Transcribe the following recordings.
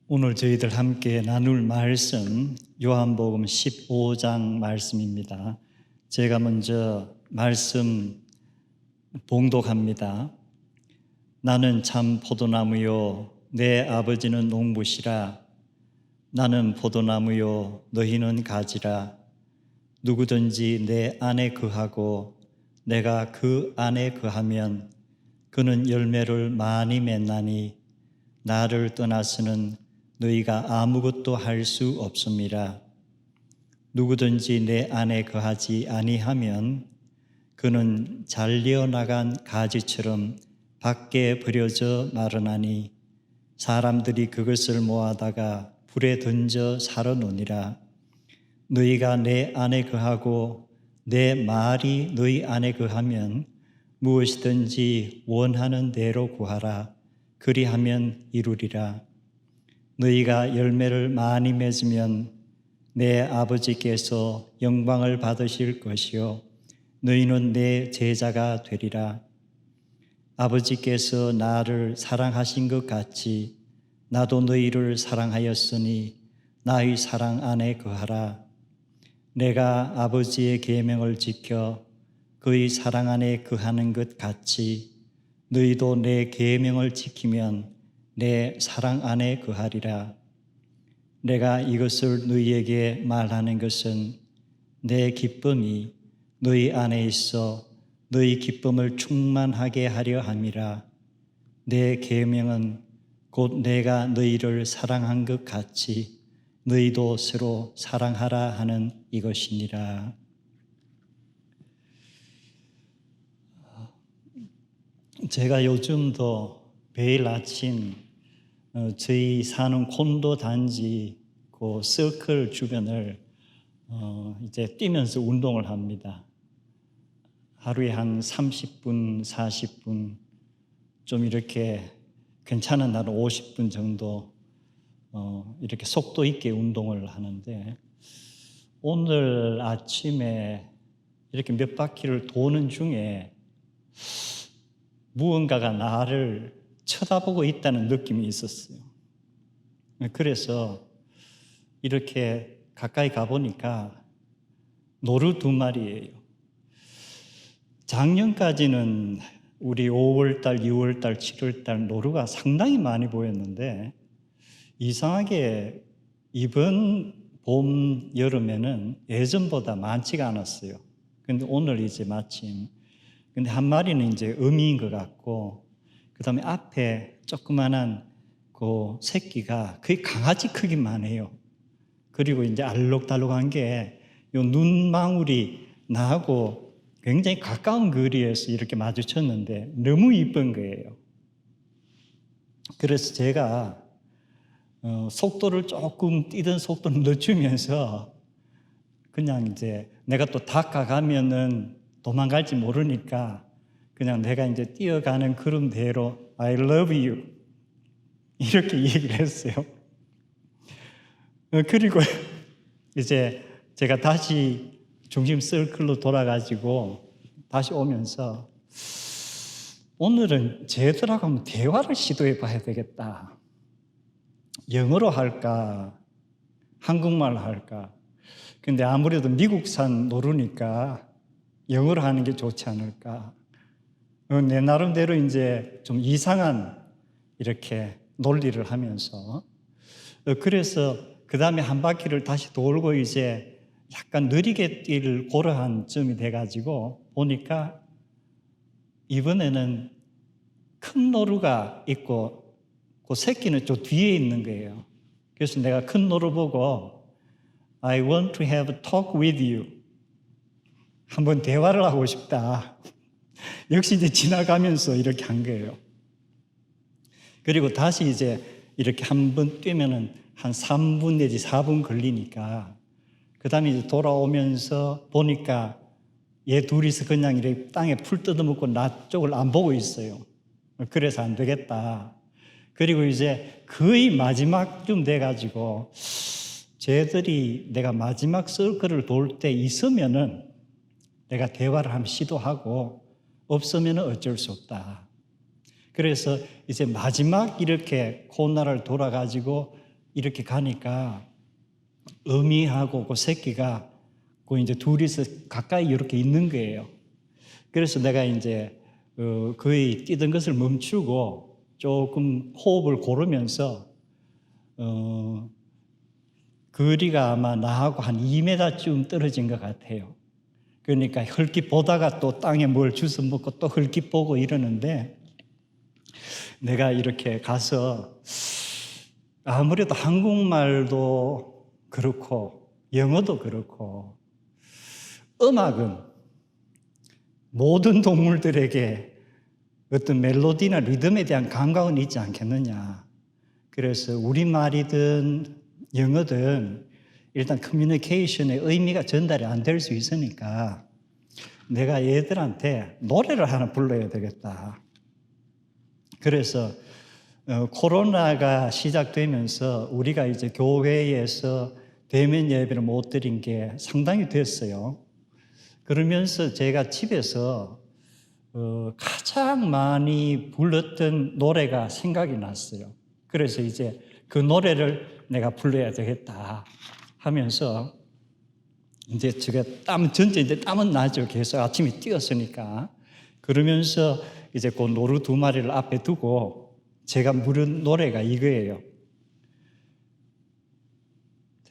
오늘 저희들 함께 나눌 말씀 요한복음 15장 말씀입니다. 제가 먼저 말씀 봉독합니다. 나는 참 포도나무요 내 아버지는 농부시라. 나는 포도나무요 너희는 가지라. 누구든지 내 안에 거하고 내가 그 안에 거하면 그는 열매를 많이 맺나니 나를 떠나서는 너희가 아무것도 할 수 없음이라. 누구든지 내 안에 거하지 아니하면 그는 잘려 나간 가지처럼 밖에 버려져 마르나니 사람들이 그것을 모아다가 불에 던져 사르노니라. 너희가 내 안에 거하고 내 말이 너희 안에 거하면 무엇이든지 원하는 대로 구하라. 그리하면 이루리라. 너희가 열매를 많이 맺으면 내 아버지께서 영광을 받으실 것이요 너희는 내 제자가 되리라. 아버지께서 나를 사랑하신 것 같이 나도 너희를 사랑하였으니 나의 사랑 안에 거하라. 내가 아버지의 계명을 지켜 그의 사랑 안에 거하는 것 같이 너희도 내 계명을 지키면 내 사랑 안에 거하리라. 내가 이것을 너희에게 말하는 것은 내 기쁨이 너희 안에 있어 너희 기쁨을 충만하게 하려 함이라. 내 계명은 곧 내가 너희를 사랑한 것 같이 너희도 서로 사랑하라 하는 이것이니라. 제가 요즘도 매일 아침 저희 사는 콘도 단지 그 서클 주변을 이제 뛰면서 운동을 합니다. 하루에 한 30분, 40분, 좀 이렇게 괜찮은 날은 50분 정도 이렇게 속도 있게 운동을 하는데, 오늘 아침에 이렇게 몇 바퀴를 도는 중에 무언가가 나를 쳐다보고 있다는 느낌이 있었어요. 그래서 이렇게 가까이 가보니까 노루 2마리예요. 작년까지는 우리 5월달, 6월달, 7월달 노루가 상당히 많이 보였는데 이상하게 이번 봄, 여름에는 예전보다 많지가 않았어요. 근데 오늘 이제 마침 근데 한 마리는 이제 어미인 것 같고, 그 다음에 앞에 조그만한 그 새끼가 거의 강아지 크기만 해요. 그리고 이제 알록달록한 게 요 눈망울이 나하고 굉장히 가까운 거리에서 이렇게 마주쳤는데 너무 이쁜 거예요. 그래서 제가 속도를 조금 뛰던 속도를 늦추면서 그냥 이제 내가 또 다가가면은 도망갈지 모르니까 그냥 내가 이제 뛰어가는 걸음대로 I love you 이렇게 얘기를 했어요. 그리고 이제 제가 다시 중심 서클로 돌아가지고 다시 오면서 오늘은 쟤들하고 한번 대화를 시도해 봐야 되겠다. 영어로 할까? 한국말로 할까? 근데 아무래도 미국산 노루니까 영어로 하는 게 좋지 않을까? 내 나름대로 이제 좀 이상한 이렇게 논리를 하면서 그래서 그 다음에 한 바퀴를 다시 돌고 이제 약간 느리게 뛸 고러한 점이 돼가지고 보니까 이번에는 큰 노루가 있고 그 새끼는 저 뒤에 있는 거예요. 그래서 내가 큰 노루 보고 I want to have a talk with you. 한번 대화를 하고 싶다. 역시 이제 지나가면서 이렇게 한 거예요. 그리고 다시 이제 이렇게 한 번 뛰면은 한 3분 내지 4분 걸리니까 그 다음에 이제 돌아오면서 보니까 얘 둘이서 그냥 이렇게 땅에 풀 뜯어먹고 나 쪽을 안 보고 있어요. 그래서 안 되겠다. 그리고 이제 거의 마지막쯤 돼가지고 쟤들이 내가 마지막 서클을 돌 때 있으면은 내가 대화를 한번 시도하고 없으면 어쩔 수 없다. 그래서 이제 마지막 이렇게 코너를 돌아가지고 이렇게 가니까 어미하고 그 새끼가 그 이제 둘이서 가까이 이렇게 있는 거예요. 그래서 내가 이제 거의 뛰던 것을 멈추고 조금 호흡을 고르면서 거리가 아마 나하고 한 2m쯤 떨어진 것 같아요. 그러니까 헐깃 보다가 또 땅에 뭘 주워 먹고 또 헐깃 보고 이러는데 내가 이렇게 가서 아무래도 한국말도 그렇고 영어도 그렇고 음악은 모든 동물들에게 어떤 멜로디나 리듬에 대한 감각은 있지 않겠느냐. 그래서 우리말이든 영어든 일단 커뮤니케이션의 의미가 전달이 안 될 수 있으니까 내가 얘들한테 노래를 하나 불러야 되겠다. 그래서 코로나가 시작되면서 우리가 이제 교회에서 대면 예배를 못 드린 게 상당히 됐어요. 그러면서 제가 집에서 가장 많이 불렀던 노래가 생각이 났어요. 그래서 이제 그 노래를 내가 불러야 되겠다 하면서 이제 제가 전체 이제 땀은 나죠. 계속 아침에 뛰었으니까. 그러면서 이제 그 노루 2마리를 앞에 두고 제가 부른 노래가 이거예요.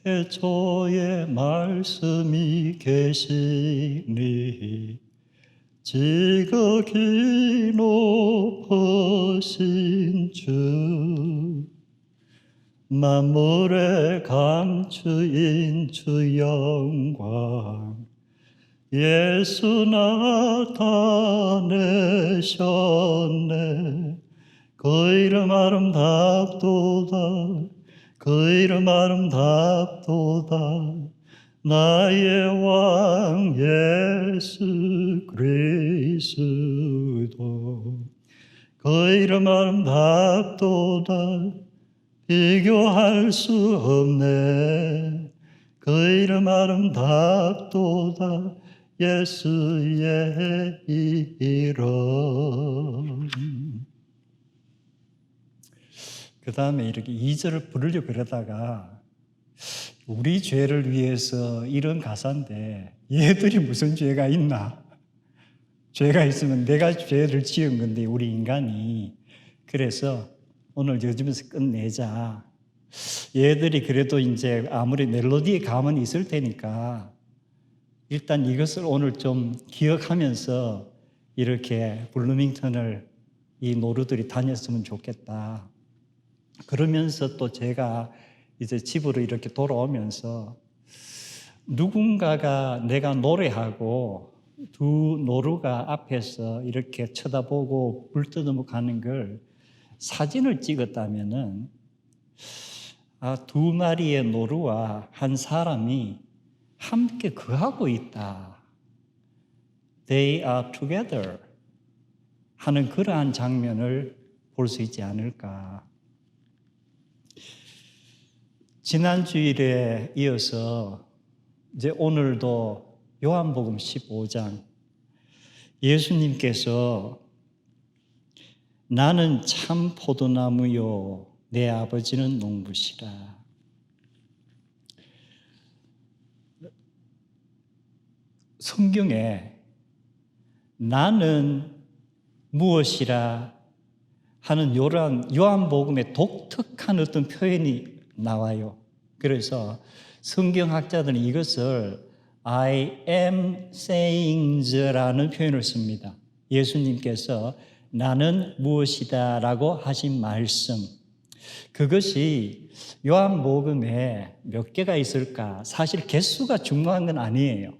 태초에 말씀이 계시니 지극히 높으신 주 만물의 감추인 주 영광 예수 나타내셨네. 그 이름 아름답도다. 그 이름 아름답도다. 나의 왕 예수 그리스도. 그 이름 아름답도다. 비교할 수 없네. 그 이름 아름답도다. 예수의 이름. 그 다음에 이렇게 2절을 부르려고 그러다가 우리 죄를 위해서 이런 가사인데 얘들이 무슨 죄가 있나? 죄가 있으면 내가 죄를 지은 건데 우리 인간이. 그래서 오늘 요즘에서 끝내자. 얘들이 그래도 이제 아무리 멜로디의 감은 있을 테니까 일단 이것을 오늘 좀 기억하면서 이렇게 블루밍턴을 이 노루들이 다녔으면 좋겠다. 그러면서 또 제가 이제 집으로 이렇게 돌아오면서 누군가가 내가 노래하고 두 노루가 앞에서 이렇게 쳐다보고 불떠듬어 가는 걸 사진을 찍었다면은 2마리의 노루와 한 사람이 함께 거하고 있다. They are together 하는 그러한 장면을 볼 수 있지 않을까. 지난 주일에 이어서 이제 오늘도 요한복음 15장 예수님께서 나는 참 포도나무요 내 아버지는 농부시라. 성경에 나는 무엇이라 하는 요한복음의 독특한 어떤 표현이 나와요. 그래서 성경학자들은 이것을 I am saying라는 표현을 씁니다. 예수님께서 나는 무엇이다 라고 하신 말씀, 그것이 요한복음에 몇 개가 있을까? 사실 개수가 중요한 건 아니에요.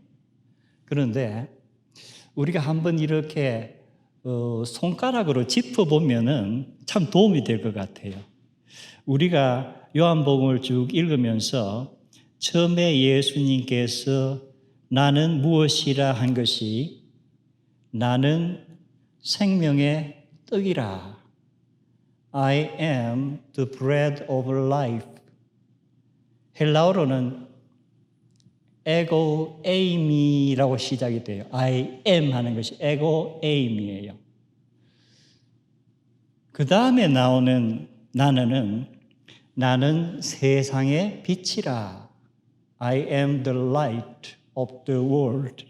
그런데 우리가 한번 이렇게 손가락으로 짚어보면은 참 도움이 될 것 같아요. 우리가 요한복음을 쭉 읽으면서 처음에 예수님께서 나는 무엇이라 한 것이 나는 생명의 떡이라. I am the bread of life. 헬라어로는 에고 에이미라고 시작이 돼요. I am 하는 것이 에고 에이미예요. 그 다음에 나오는 나는 나는 세상의 빛이라. I am the light of the world.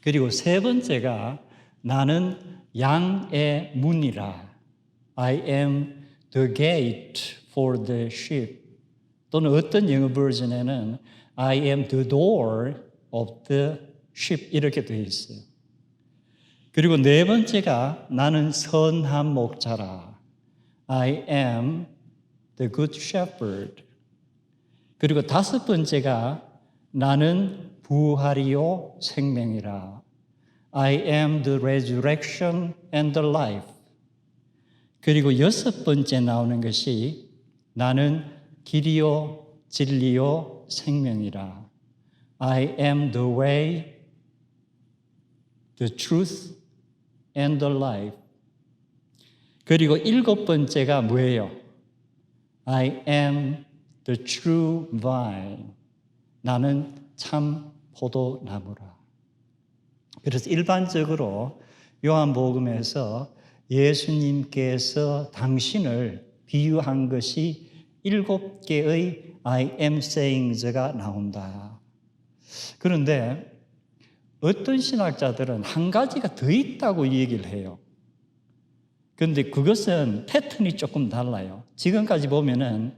그리고 세 번째가 나는 양의 문이라. I am the gate for the sheep. 또는 어떤 영어 버전에는 I am the door of the sheep 이렇게 되어 있어요. 그리고 네 번째가 나는 선한 목자라. I am the good shepherd. 그리고 다섯 번째가 나는 부활이요 생명이라. I am the resurrection and the life. 그리고 여섯 번째 나오는 것이 나는 길이요 진리요 생명이라. I am the way, the truth and the life. 그리고 일곱 번째가 뭐예요? I am the true vine. 나는 참 포도나무라. 그래서 일반적으로 요한복음에서 예수님께서 당신을 비유한 것이 7개의 I am sayings가 나온다. 그런데 어떤 신학자들은 한 가지가 더 있다고 얘기를 해요. 그런데 그것은 패턴이 조금 달라요. 지금까지 보면은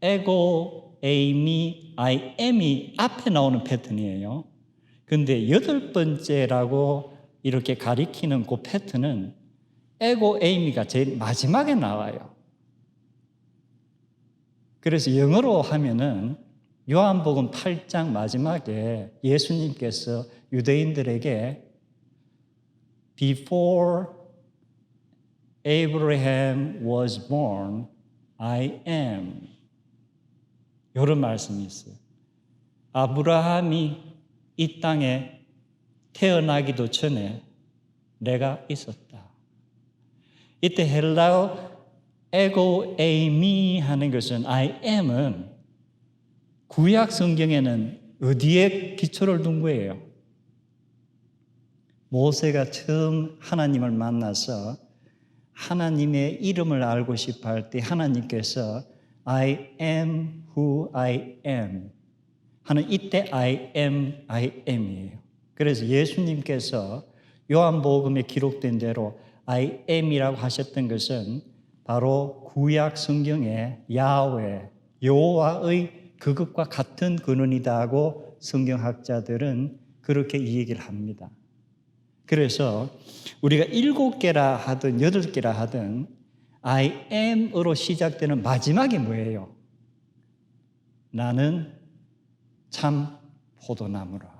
에고, 에이미, I am이 앞에 나오는 패턴이에요. 그런데 8번째라고 이렇게 가리키는 그 패턴은 에고, 에이미가 제일 마지막에 나와요. 그래서 영어로 하면은 요한복음 8장 마지막에 예수님께서 유대인들에게 Before Abraham was born, I am. 이런 말씀이 있어요. 아브라함이 이 땅에 태어나기도 전에 내가 있었다. 이때 헬라어 에고 에이미 하는 것은 I am은 구약 성경에는 어디에 기초를 둔 거예요? 모세가 처음 하나님을 만나서 하나님의 이름을 알고 싶어 할 때 하나님께서 I am who I am 하는 이때 I am이에요. 그래서 예수님께서 요한복음에 기록된 대로 I am이라고 하셨던 것은 바로 구약 성경의 야훼, 여호와의 그것과 같은 근원이다 하고 성경학자들은 그렇게 이 얘기를 합니다. 그래서 우리가 7개라 하든 8개라 하든 I am으로 시작되는 마지막이 뭐예요? 나는 참 포도나무라.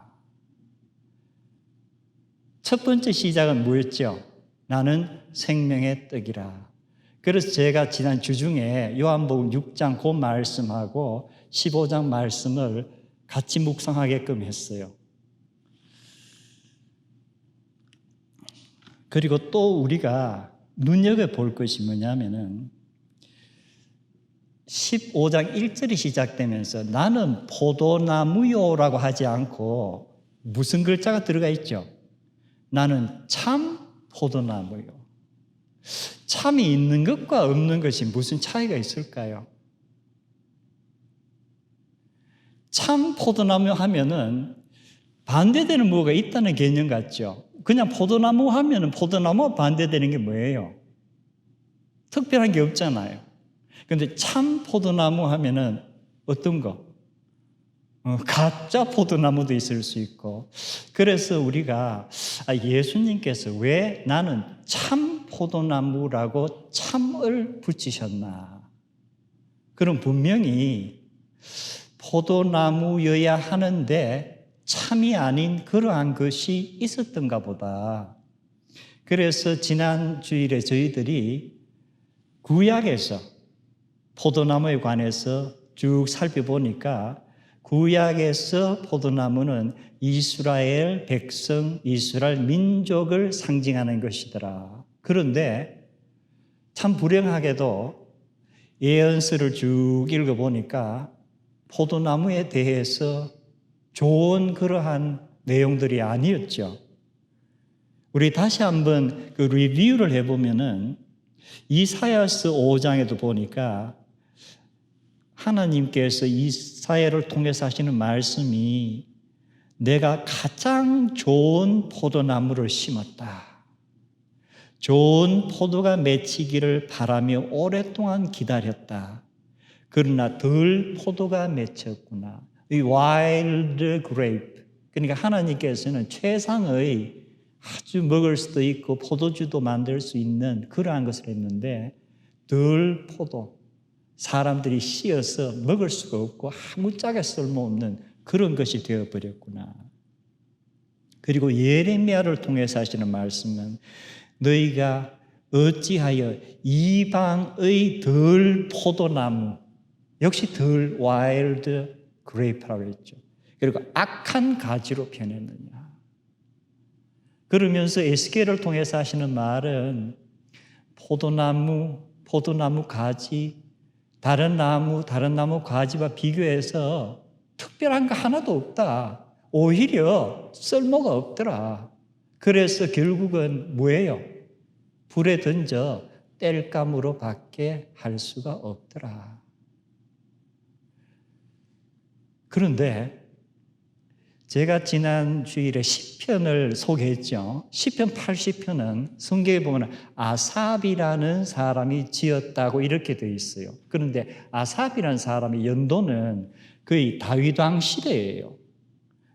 첫 번째 시작은 뭐였죠? 나는 생명의 떡이라. 그래서 제가 지난 주중에 요한복음 6장 그 말씀하고 15장 말씀을 같이 묵상하게끔 했어요. 그리고 또 우리가 눈여겨볼 것이 뭐냐면은 15장 1절이 시작되면서 나는 포도나무요라고 하지 않고 무슨 글자가 들어가 있죠? 나는 참 포도나무요. 참이 있는 것과 없는 것이 무슨 차이가 있을까요? 참 포도나무 하면은 반대되는 뭐가 있다는 개념 같죠? 그냥 포도나무 하면은 포도나무와 반대되는 게 뭐예요? 특별한 게 없잖아요. 그런데 참 포도나무 하면은 어떤 거? 가짜 포도나무도 있을 수 있고. 그래서 우리가 예수님께서 왜 나는 참 포도나무라고 참을 붙이셨나? 그럼 분명히 포도나무여야 하는데 참이 아닌 그러한 것이 있었던가 보다. 그래서 지난 주일에 저희들이 구약에서 포도나무에 관해서 쭉 살펴보니까 구약에서 포도나무는 이스라엘 백성, 이스라엘 민족을 상징하는 것이더라. 그런데 참 불행하게도 예언서를 쭉 읽어보니까 포도나무에 대해서 좋은 그러한 내용들이 아니었죠. 우리 다시 한번 그 리뷰를 해보면은 이사야서 5장에도 보니까 하나님께서 이사야를 통해서 하시는 말씀이 내가 가장 좋은 포도나무를 심었다. 좋은 포도가 맺히기를 바라며 오랫동안 기다렸다. 그러나 덜 포도가 맺혔구나. 이 wild grape. 그러니까 하나님께서는 최상의 아주 먹을 수도 있고 포도주도 만들 수 있는 그러한 것을 했는데 덜 포도. 사람들이 씌어서 먹을 수가 없고 아무짝에 쓸모없는 그런 것이 되어버렸구나. 그리고 예레미야를 통해서 하시는 말씀은 너희가 어찌하여 이방의 덜 포도나무, 역시 덜 와일드 그레이프라고 했죠. 그리고 악한 가지로 변했느냐. 그러면서 에스겔을 통해서 하시는 말은 포도나무 가지, 다른 나무 가지와 비교해서 특별한 거 하나도 없다. 오히려 쓸모가 없더라. 그래서 결국은 뭐예요? 불에 던져 땔감으로 밖에 할 수가 없더라. 그런데 제가 지난 주일에 시편을 소개했죠. 시편 80편은 성경에 보면 아삽이라는 사람이 지었다고 이렇게 되어 있어요. 그런데 아삽이라는 사람의 연도는 거의 다윗왕 시대예요.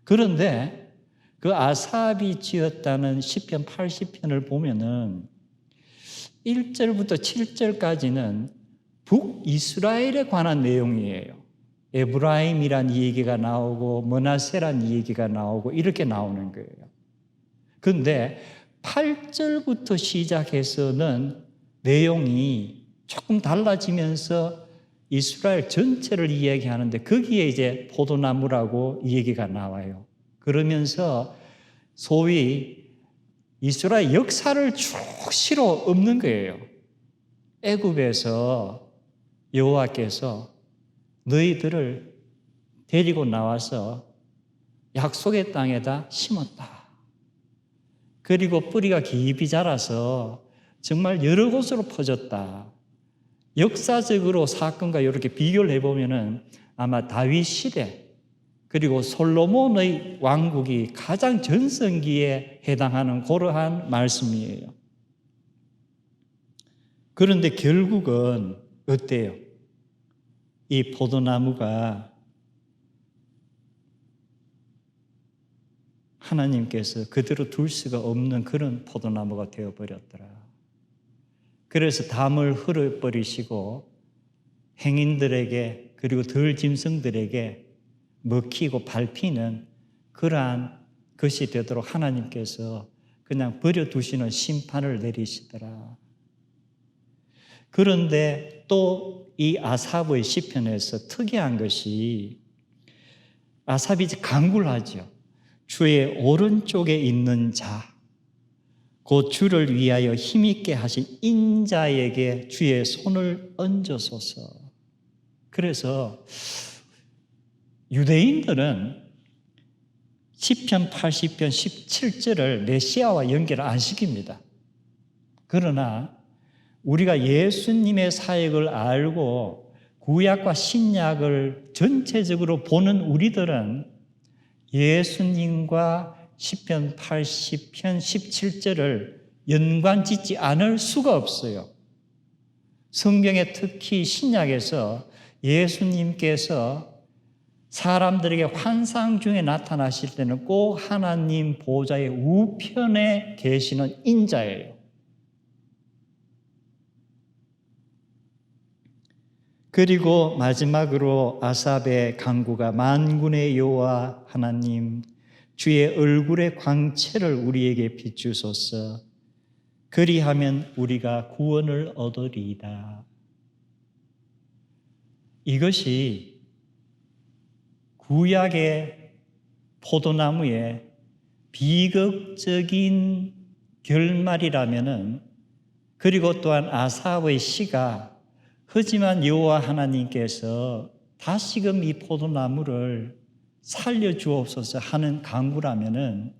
그런데 그 아삽이 지었다는 시편 80편을 보면은 1절부터 7절까지는 북이스라엘에 관한 내용이에요. 에브라임이란 얘기가 나오고 므낫세란 얘기가 나오고 이렇게 나오는 거예요. 그런데 8절부터 시작해서는 내용이 조금 달라지면서 이스라엘 전체를 이야기하는데 거기에 이제 포도나무라고 얘기가 나와요. 그러면서 소위 이스라엘 역사를 쭉 실어 엎는 거예요. 애굽에서 여호와께서 너희들을 데리고 나와서 약속의 땅에다 심었다. 그리고 뿌리가 깊이 자라서 정말 여러 곳으로 퍼졌다. 역사적으로 사건과 이렇게 비교를 해보면은 아마 다윗 시대 그리고 솔로몬의 왕국이 가장 전성기에 해당하는 그러한 말씀이에요. 그런데 결국은 어때요? 이 포도나무가 하나님께서 그대로 둘 수가 없는 그런 포도나무가 되어버렸더라. 그래서 담을 흘려버리시고 행인들에게 그리고 덜 짐승들에게 먹히고 밟히는 그러한 것이 되도록 하나님께서 그냥 버려두시는 심판을 내리시더라. 그런데 또 이 아삽의 시편에서 특이한 것이 아삽이 간구를 하죠. 주의 오른쪽에 있는 자, 곧 주를 위하여 힘있게 하신 인자에게 주의 손을 얹어소서. 그래서 유대인들은 시편 80편 17절을 메시아와 연결을 안 시킵니다. 그러나 우리가 예수님의 사역을 알고 구약과 신약을 전체적으로 보는 우리들은 예수님과 시편 80편 17절을 연관짓지 않을 수가 없어요. 성경에 특히 신약에서 예수님께서 사람들에게 환상 중에 나타나실 때는 꼭 하나님 보좌의 우편에 계시는 인자예요. 그리고 마지막으로 아삽의 간구가 만군의 여호와 하나님 주의 얼굴의 광채를 우리에게 비추소서. 그리하면 우리가 구원을 얻으리이다. 이것이 구약의 포도나무의 비극적인 결말이라면은, 그리고 또한 아삽의 시가 하지만 여호와 하나님께서 다시금 이 포도나무를 살려주옵소서 하는 간구라면은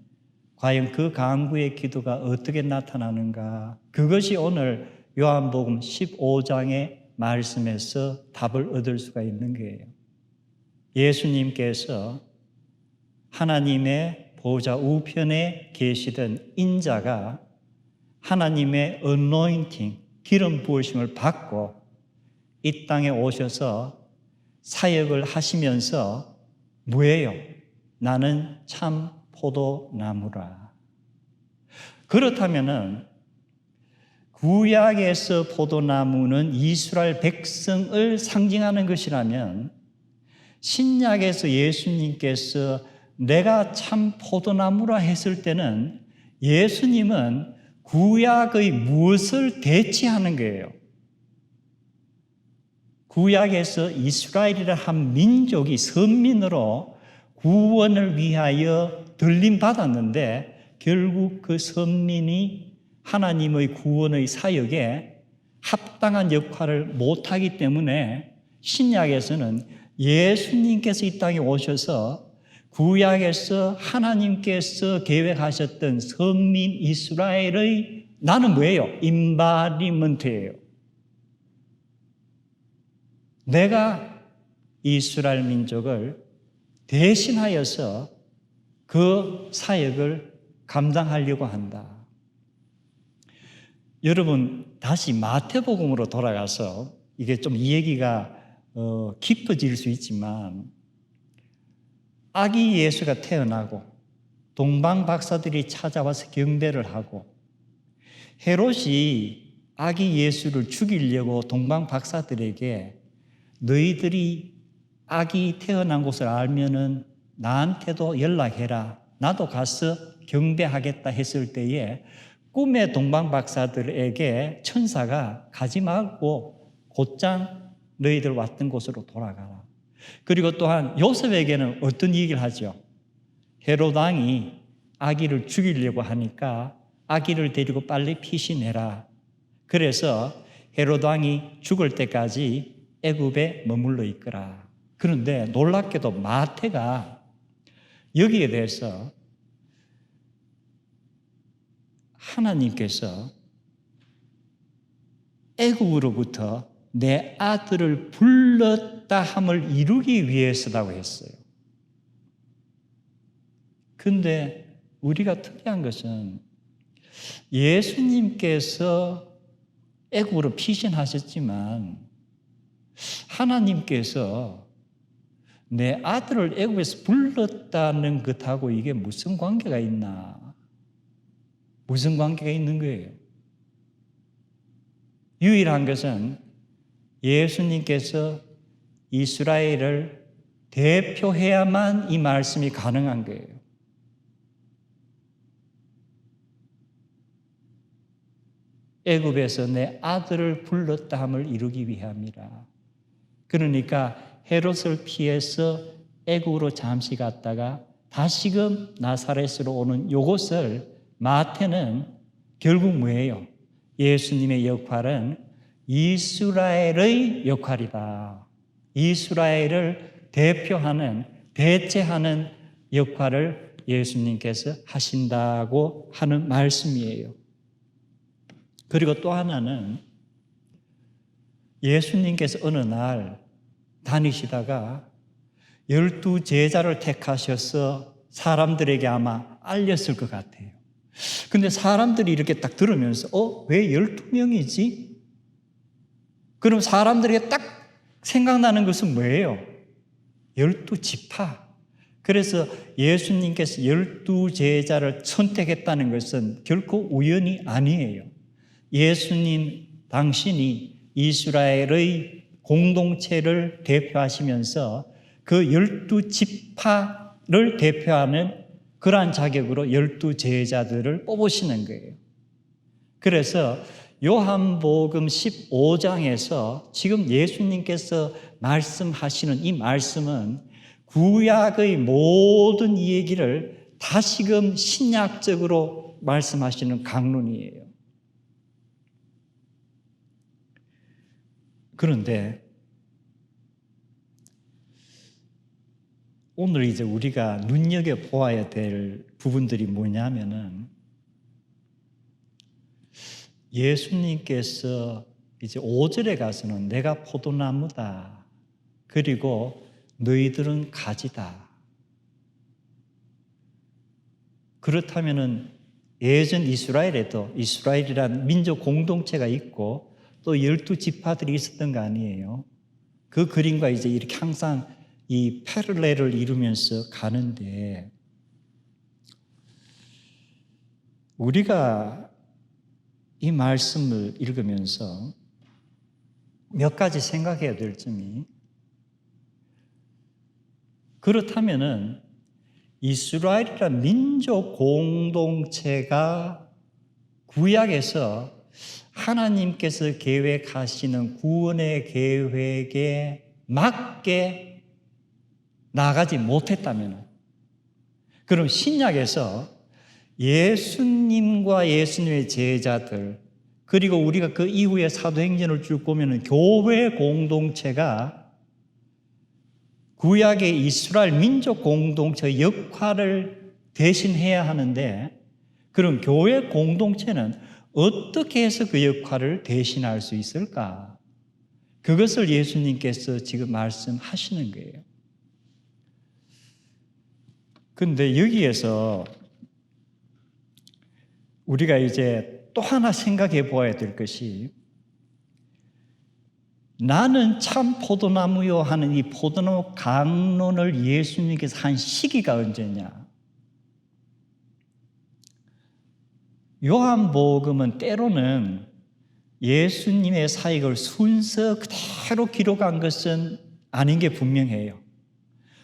과연 그 간구의 기도가 어떻게 나타나는가? 그것이 오늘 요한복음 15장의 말씀에서 답을 얻을 수가 있는 거예요. 예수님께서 하나님의 보좌 우편에 계시던 인자가 하나님의 anointing, 기름 부으심을 받고 이 땅에 오셔서 사역을 하시면서 뭐예요? 나는 참 포도나무라. 그렇다면은 구약에서 포도나무는 이스라엘 백성을 상징하는 것이라면 신약에서 예수님께서 내가 참 포도나무라 했을 때는 예수님은 구약의 무엇을 대체하는 거예요? 구약에서 이스라엘이라 한 민족이 선민으로 구원을 위하여 들림받았는데 결국 그 선민이 하나님의 구원의 사역에 합당한 역할을 못하기 때문에 신약에서는 예수님께서 이 땅에 오셔서 구약에서 하나님께서 계획하셨던 선민 이스라엘의 나는 뭐예요? 임바리먼트예요. 내가 이스라엘 민족을 대신하여서 그 사역을 감당하려고 한다. 여러분 다시 마태복음으로 돌아가서 이게 좀 이 얘기가 깊어질 수 있지만 아기 예수가 태어나고 동방 박사들이 찾아와서 경배를 하고 헤롯이 아기 예수를 죽이려고 동방 박사들에게 너희들이 아기 태어난 곳을 알면은 나한테도 연락해라. 나도 가서 경배하겠다 했을 때에 꿈의 동방 박사들에게 천사가 가지 말고 곧장 너희들 왔던 곳으로 돌아가라. 그리고 또한 요셉에게는 어떤 얘기를 하죠? 헤롯 왕이 아기를 죽이려고 하니까 아기를 데리고 빨리 피신해라. 그래서 헤롯 왕이 죽을 때까지 애굽에 머물러 있거라. 그런데 놀랍게도 마태가 여기에 대해서 하나님께서 애굽으로부터 내 아들을 불렀다 함을 이루기 위해서라고 했어요. 근데 우리가 특이한 것은 예수님께서 애굽으로 피신하셨지만 하나님께서 내 아들을 애굽에서 불렀다는 것하고 이게 무슨 관계가 있나? 무슨 관계가 있는 거예요? 유일한 것은 예수님께서 이스라엘을 대표해야만 이 말씀이 가능한 거예요. 애굽에서 내 아들을 불렀다 함을 이루기 위함이라. 그러니까 헤롯을 피해서 애굽으로 잠시 갔다가 다시금 나사렛으로 오는 이것을 마태는 결국 뭐예요? 예수님의 역할은 이스라엘의 역할이다. 이스라엘을 대표하는, 대체하는 역할을 예수님께서 하신다고 하는 말씀이에요. 그리고 또 하나는 예수님께서 어느 날 다니시다가 12 제자를 택하셔서 사람들에게 아마 알렸을 것 같아요. 근데 사람들이 이렇게 딱 들으면서 왜 12명이지? 그럼 사람들에게 딱 생각나는 것은 뭐예요? 12지파. 그래서 예수님께서 12 제자를 선택했다는 것은 결코 우연이 아니에요. 예수님 당신이 이스라엘의 공동체를 대표하시면서 그 12지파를 대표하는 그러한 자격으로 12 제자들을 뽑으시는 거예요. 그래서 요한복음 15장에서 지금 예수님께서 말씀하시는 이 말씀은 구약의 모든 이 얘기를 다시금 신약적으로 말씀하시는 강론이에요. 그런데 오늘 이제 우리가 눈여겨보아야 될 부분들이 뭐냐면은 예수님께서 이제 5절에 가서는 내가 포도나무다. 그리고 너희들은 가지다. 그렇다면은 예전 이스라엘에도 이스라엘이란 민족 공동체가 있고 또 12지파들이 있었던 거 아니에요. 그 그림과 이제 이렇게 항상 이 패럴렐을 이루면서 가는데 우리가 이 말씀을 읽으면서 몇 가지 생각해야 될 점이 그렇다면은 이스라엘이란 민족 공동체가 구약에서 하나님께서 계획하시는 구원의 계획에 맞게 나가지 못했다면 그럼 신약에서 예수님과 예수님의 제자들 그리고 우리가 그 이후에 사도행전을 쭉 보면 교회 공동체가 구약의 이스라엘 민족 공동체의 역할을 대신해야 하는데 그럼 교회 공동체는 어떻게 해서 그 역할을 대신할 수 있을까? 그것을 예수님께서 지금 말씀하시는 거예요. 그런데 여기에서 우리가 이제 또 하나 생각해 보아야 될 것이 나는 참 포도나무요 하는 이 포도나무 강론을 예수님께서 한 시기가 언제냐? 요한복음은 때로는 예수님의 사역을 순서 그대로 기록한 것은 아닌 게 분명해요.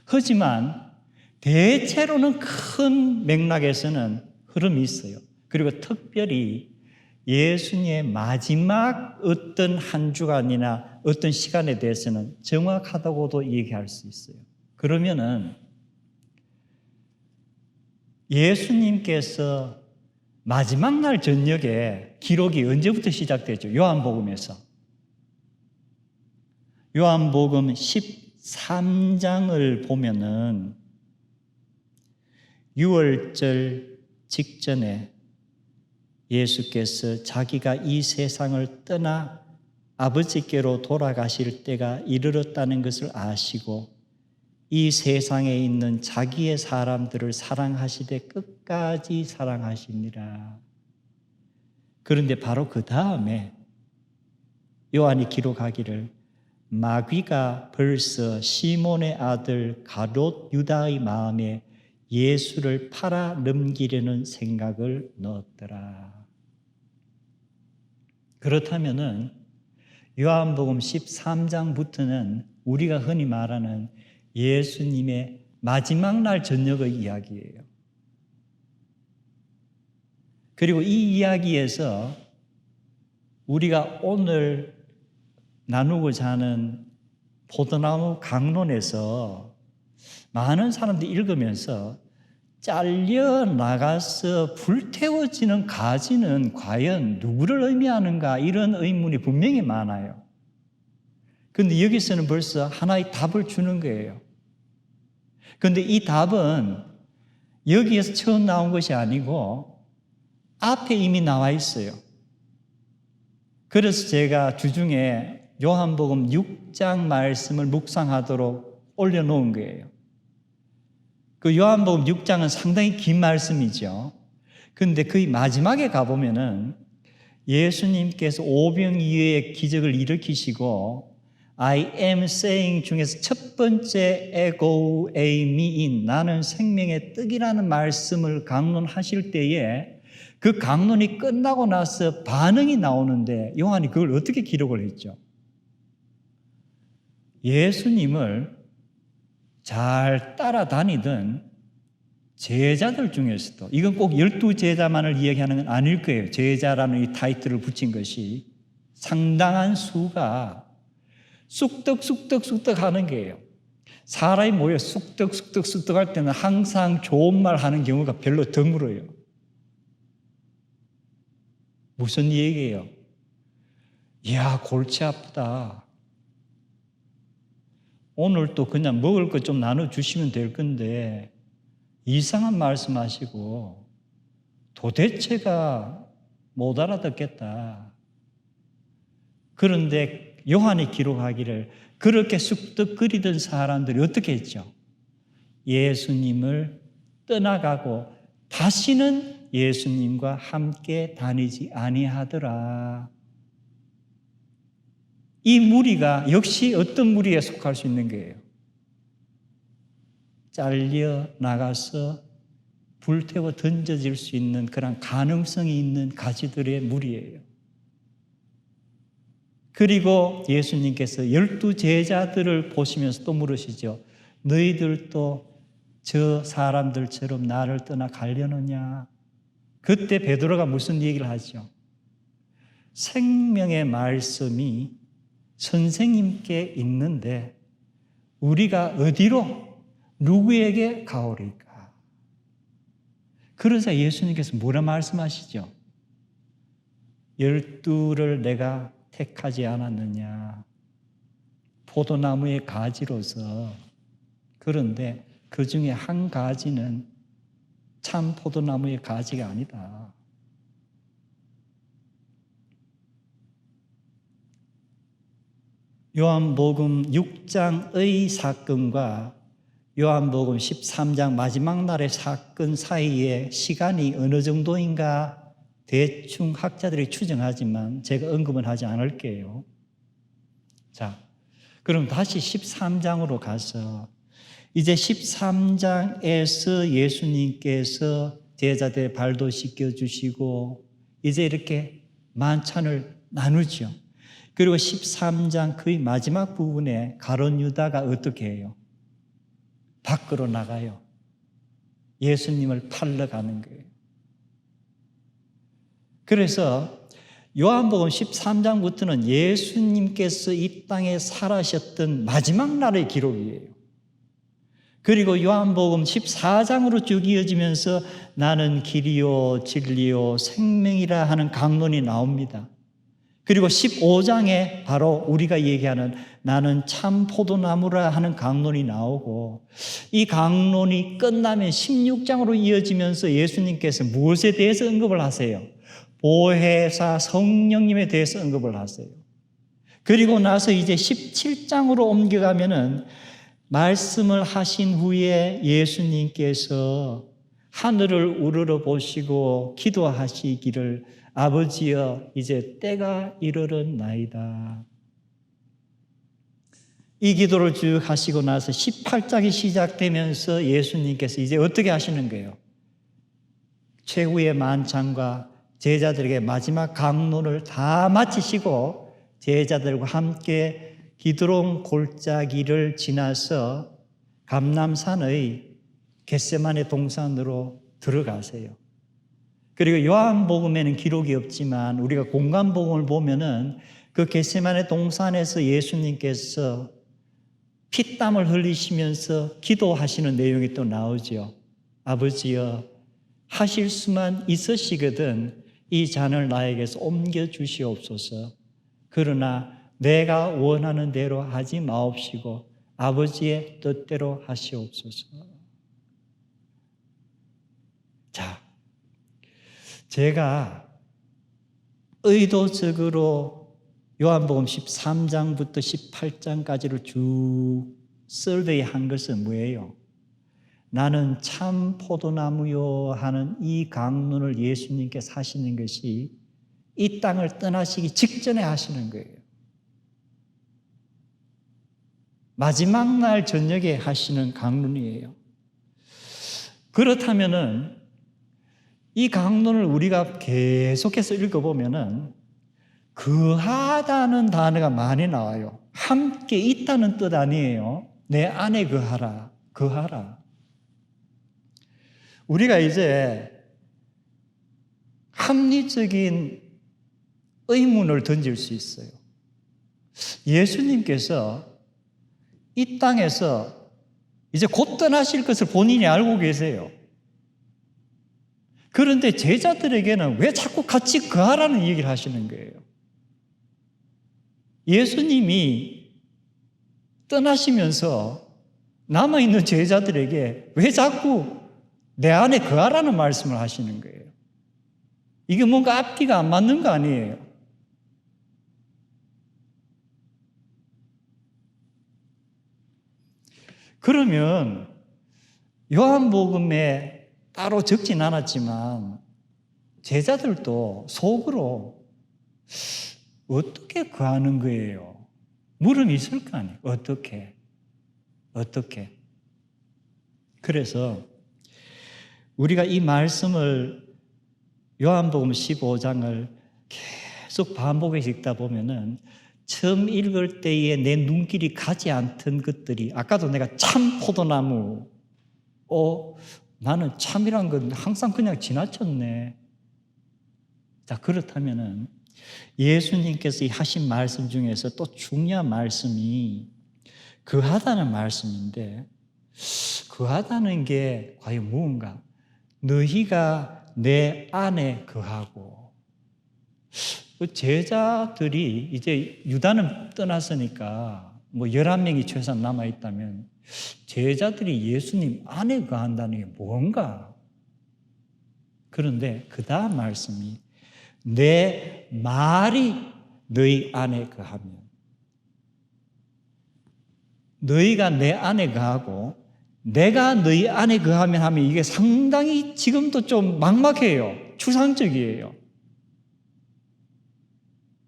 하지만 대체로는 큰 맥락에서는 흐름이 있어요. 그리고 특별히 예수님의 마지막 어떤 한 주간이나 어떤 시간에 대해서는 정확하다고도 얘기할 수 있어요. 그러면은 예수님께서 마지막 날 저녁에 기록이 언제부터 시작되죠? 요한복음에서. 요한복음 13장을 보면은 6월절 직전에 예수께서 자기가 이 세상을 떠나 아버지께로 돌아가실 때가 이르렀다는 것을 아시고 이 세상에 있는 자기의 사람들을 사랑하시되 끝까지 사랑하시니라. 그런데 바로 그 다음에 요한이 기록하기를 마귀가 벌써 시몬의 아들 가롯 유다의 마음에 예수를 팔아 넘기려는 생각을 넣었더라. 그렇다면은 요한복음 13장부터는 우리가 흔히 말하는 예수님의 마지막 날 저녁의 이야기예요. 그리고 이 이야기에서 우리가 오늘 나누고자 하는 포도나무 강론에서 많은 사람들이 읽으면서 잘려 나가서 불태워지는 가지는 과연 누구를 의미하는가 이런 의문이 분명히 많아요. 그런데 여기서는 벌써 하나의 답을 주는 거예요. 그런데 이 답은 여기에서 처음 나온 것이 아니고 앞에 이미 나와 있어요. 그래서 제가 주중에 요한복음 6장 말씀을 묵상하도록 올려놓은 거예요. 그 요한복음 6장은 상당히 긴 말씀이죠. 그런데 그 마지막에 가보면은 예수님께서 오병이어의 기적을 일으키시고 I am saying 중에서 첫 번째 에고 에이미인 나는 생명의 떡이라는 말씀을 강론하실 때에 그 강론이 끝나고 나서 반응이 나오는데 요한이 그걸 어떻게 기록을 했죠? 예수님을 잘 따라다니던 제자들 중에서도 이건 꼭 12제자만을 이야기하는 건 아닐 거예요. 제자라는 이 타이틀을 붙인 것이 상당한 수가 쑥떡쑥떡 하는 거예요. 사람이 모여 쑥떡 할 때는 항상 좋은 말 하는 경우가 별로 드물어요. 무슨 얘기예요? 이야, 골치 아프다. 오늘 또 그냥 먹을 것 좀 나눠주시면 될 건데 이상한 말씀하시고 도대체가 못 알아듣겠다. 그런데 요한이 기록하기를 그렇게 쑥덕거리던 사람들이 어떻게 했죠? 예수님을 떠나가고 다시는 예수님과 함께 다니지 아니하더라. 이 무리가 역시 어떤 무리에 속할 수 있는 거예요? 잘려 나가서 불태워 던져질 수 있는 그런 가능성이 있는 가지들의 무리예요. 그리고 예수님께서 12 제자들을 보시면서 또 물으시죠. 너희들도 저 사람들처럼 나를 떠나 가려느냐? 그때 베드로가 무슨 얘기를 하죠? 생명의 말씀이 선생님께 있는데 우리가 어디로 누구에게 가오리까? 그러자 예수님께서 뭐라 말씀하시죠? 12를 내가 택하지 않았느냐? 포도나무의 가지로서. 그런데 그 중에 한 가지는 참 포도나무의 가지가 아니다. 요한복음 6장의 사건과 요한복음 13장 마지막 날의 사건 사이에 시간이 어느 정도인가 대충 학자들이 추정하지만 제가 언급은 하지 않을게요. 자, 그럼 다시 13장으로 가서 이제 13장에서 예수님께서 제자들의 발도 씻겨주시고 이제 이렇게 만찬을 나누죠. 그리고 13장 거의 마지막 부분에 가룟 유다가 어떻게 해요? 밖으로 나가요. 예수님을 팔러 가는 거예요. 그래서 요한복음 13장부터는 예수님께서 이 땅에 살아셨던 마지막 날의 기록이에요. 그리고 요한복음 14장으로 쭉 이어지면서 나는 길이요 진리요 생명이라 하는 강론이 나옵니다. 그리고 15장에 바로 우리가 얘기하는 나는 참 포도나무라 하는 강론이 나오고 이 강론이 끝나면 16장으로 이어지면서 예수님께서 무엇에 대해서 언급을 하세요? 보혜사 성령님에 대해서 언급을 하세요. 그리고 나서 이제 17장으로 옮겨가면은 말씀을 하신 후에 예수님께서 하늘을 우러러 보시고 기도하시기를 아버지여 이제 때가 이르렀나이다. 이 기도를 쭉 하시고 나서 18장이 시작되면서 예수님께서 이제 어떻게 하시는 거예요? 최후의 만찬과 제자들에게 마지막 강론을 다 마치시고 제자들과 함께 기드론 골짜기를 지나서 감람산의 겟세마네 동산으로 들어가세요. 그리고 요한복음에는 기록이 없지만 우리가 공간복음을 보면은 그 겟세마네 동산에서 예수님께서 피땀을 흘리시면서 기도하시는 내용이 또 나오죠. 아버지여 하실 수만 있으시거든 이 잔을 나에게서 옮겨 주시옵소서. 그러나 내가 원하는 대로 하지 마옵시고 아버지의 뜻대로 하시옵소서. 자, 제가 의도적으로 요한복음 13장부터 18장까지를 쭉 서베이한 것은 뭐예요? 나는 참 포도나무요 하는 이 강론을 예수님께서 하시는 것이 이 땅을 떠나시기 직전에 하시는 거예요. 마지막 날 저녁에 하시는 강론이에요. 그렇다면은 이 강론을 우리가 계속해서 읽어보면은 거하다는 단어가 많이 나와요. 함께 있다는 뜻 아니에요. 내 안에 거하라, 거하라. 우리가 이제 합리적인 의문을 던질 수 있어요. 예수님께서 이 땅에서 이제 곧 떠나실 것을 본인이 알고 계세요. 그런데 제자들에게는 왜 자꾸 같이 거하라는 얘기를 하시는 거예요? 예수님이 떠나시면서 남아있는 제자들에게 왜 자꾸 내 안에 거하라는 말씀을 하시는 거예요? 이게 뭔가 앞뒤가 안 맞는 거 아니에요? 그러면 요한복음에 따로 적진 않았지만 제자들도 속으로 어떻게 구하는 거예요? 물음이 있을 거 아니에요? 어떻게? 그래서 우리가 이 말씀을 요한복음 15장을 계속 반복해서 읽다 보면은 처음 읽을 때에 내 눈길이 가지 않던 것들이, 아까도 내가 참 포도나무, 나는 참이란 건 항상 그냥 지나쳤네. 자, 그렇다면은 예수님께서 하신 말씀 중에서 또 중요한 말씀이 거하다는 말씀인데, 거하다는 게 과연 무언가? 너희가 내 안에 거하고. 제자들이 이제 유다는 떠났으니까 뭐 11명이 최소한 남아있다면 제자들이 예수님 안에 거한다는 게 뭔가? 그런데 그 다음 말씀이 내 말이 너희 안에 거하면, 너희가 내 안에 거하고 내가 너희 안에 거하면 하면 이게 상당히 지금도 좀 막막해요. 추상적이에요.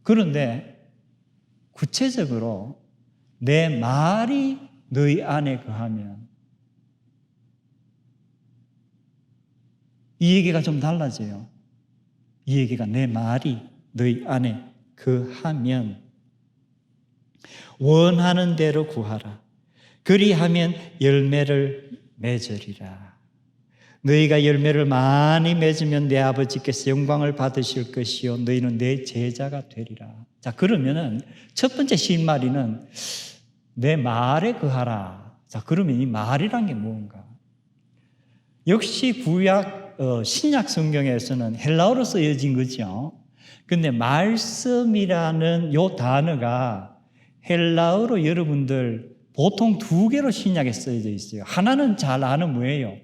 그런데 구체적으로 내 말이 너희 안에 거하면 이 얘기가 좀 달라져요. 이 얘기가 내 말이 너희 안에 거하면 원하는 대로 구하라. 그리하면 열매를 맺으리라. 너희가 열매를 많이 맺으면 내 아버지께서 영광을 받으실 것이요 너희는 내 제자가 되리라. 자, 그러면은 첫 번째 신말이는 내 말에 거하라. 자, 그러면 이 말이란 게 뭔가? 역시 구약 신약 성경에서는 헬라어로 쓰여진 거죠. 근데 말씀이라는 요 단어가 헬라어로 여러분들 보통 두 개로 신약에 쓰여져 있어요. 하나는 잘 아는 뭐예요?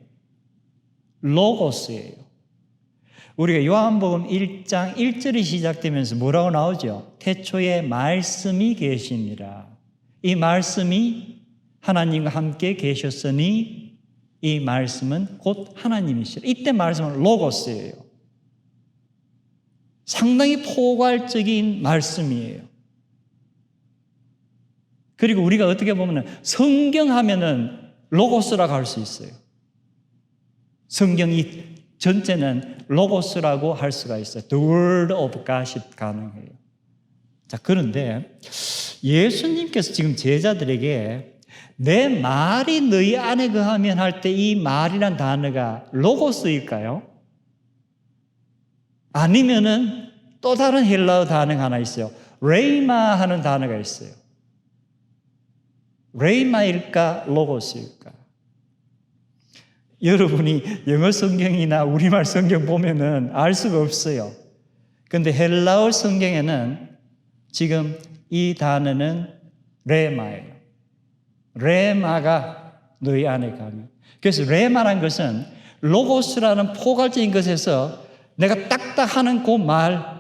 로고스예요. 우리가 요한복음 1장 1절이 시작되면서 뭐라고 나오죠? 태초에 말씀이 계시니라. 이 말씀이 하나님과 함께 계셨으니 이 말씀은 곧 하나님이시라. 이때 말씀은 로고스예요. 상당히 포괄적인 말씀이에요. 그리고 우리가 어떻게 보면 성경 하면은 로고스라고 할 수 있어요. 성경이 전체는 로고스라고 할 수가 있어요. The Word of God이 가능해요. 자, 그런데 예수님께서 지금 제자들에게 내 말이 너희 안에 거하면 할 때 이 말이란 단어가 로고스일까요? 아니면은 또 다른 헬라어 단어가 하나 있어요. 레이마 하는 단어가 있어요. 레이마일까 로고스일까? 여러분이 영어 성경이나 우리말 성경 보면은 알 수가 없어요. 근데 헬라어 성경에는 지금 이 단어는 레마예요. 레마가 너희 안에 가면. 그래서 레마란 것은 로고스라는 포괄적인 것에서 내가 딱딱 하는 그 말,